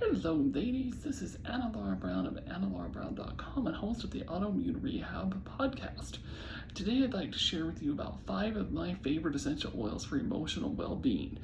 Hello ladies, this is Anna Laura Brown of AnnaLauraBrown.com and host of the Autoimmune Rehab podcast. Today I'd like to share with you about 5 of my favorite essential oils for emotional well-being.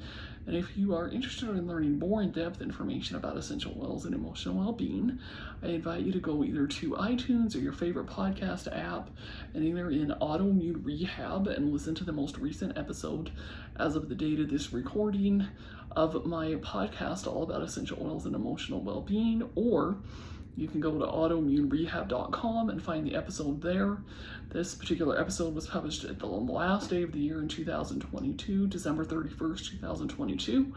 And if you are interested in learning more in-depth information about essential oils and emotional well-being, I invite you to go either to iTunes or your favorite podcast app and either in Autoimmune Rehab and listen to the most recent episode as of the date of this recording of my podcast all about essential oils and emotional well-being, or you can go to autoimmunerehab.com and find the episode there. This particular episode was published at the last day of the year in 2022, December 31st, 2022.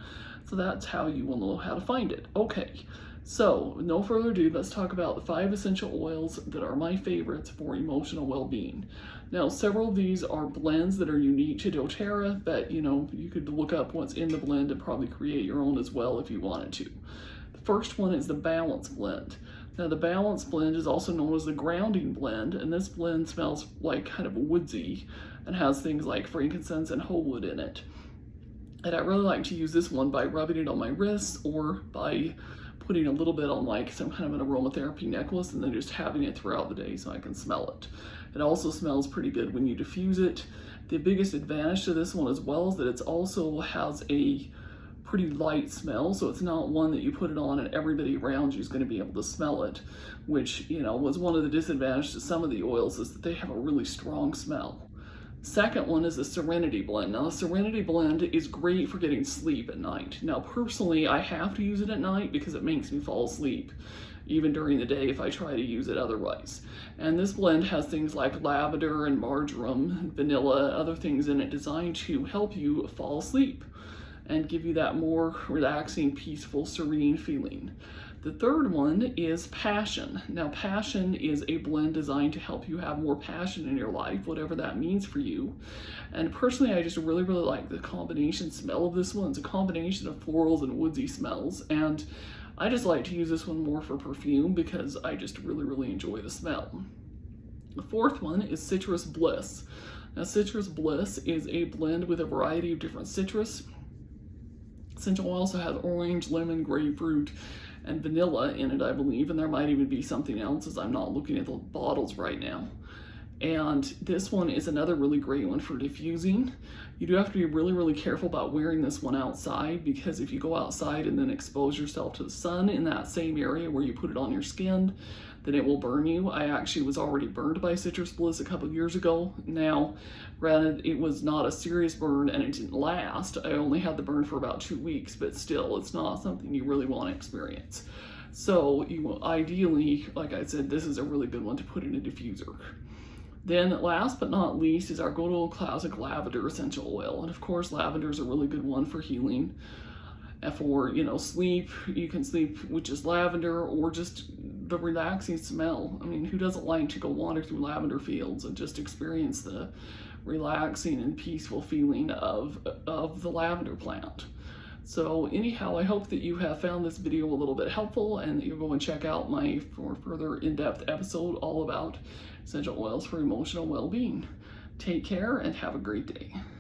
So that's how you will know how to find it. Okay, so no further ado, let's talk about the 5 essential oils that are my favorites for emotional well-being. Now, several of these are blends that are unique to doTERRA, but you could look up what's in the blend and probably create your own as well if you wanted to. The first one is the Balance Blend. Now, the Balance Blend is also known as the Grounding Blend, and this blend smells like kind of woodsy and has things like frankincense and whole wood in it. And I really like to use this one by rubbing it on my wrists or by putting a little bit on like some kind of an aromatherapy necklace and then just having it throughout the day so I can smell it. It also smells pretty good when you diffuse it. The biggest advantage to this one as well is that it also has a pretty light smell, so it's not one that you put it on and everybody around you is going to be able to smell it, which was one of the disadvantages to some of the oils, is that they have a really strong smell. Second one is the Serenity Blend. Now, the Serenity Blend is great for getting sleep at night. Now, personally, I have to use it at night because it makes me fall asleep, even during the day if I try to use it otherwise. And this blend has things like lavender and marjoram, vanilla, other things in it designed to help you fall asleep and give you that more relaxing, peaceful, serene feeling. The third one is Passion. Now, Passion is a blend designed to help you have more passion in your life, whatever that means for you. And personally, I just really like the combination smell of this one. It's a combination of florals and woodsy smells, and I just like to use this one more for perfume because I just really enjoy the smell. The fourth one is Citrus Bliss. Now, Citrus Bliss is a blend with a variety of different citrus. Essential oil also has orange, lemon, grapefruit, and vanilla in it, I believe, and there might even be something else as I'm not looking at the bottles right now. And this one is another really great one for diffusing. You do have to be really careful about wearing this one outside, because if you go outside and then expose yourself to the sun in that same area where you put it on your skin, then it will burn you. I actually was already burned by Citrus Bliss a couple of years ago. Now, granted, it was not a serious burn and it didn't last. I only had the burn for about 2 weeks, but still, it's not something you really want to experience. So ideally, like I said, this is a really good one to put in a diffuser. Then last but not least is our good old classic lavender essential oil. And of course, lavender is a really good one for healing. And for, sleep, you can sleep with just lavender or just the relaxing smell. I mean, who doesn't like to go wander through lavender fields and just experience the relaxing and peaceful feeling of the lavender plant? So anyhow, I hope that you have found this video a little bit helpful and that you'll go and check out my further in-depth episode all about essential oils for emotional well-being. Take care and have a great day.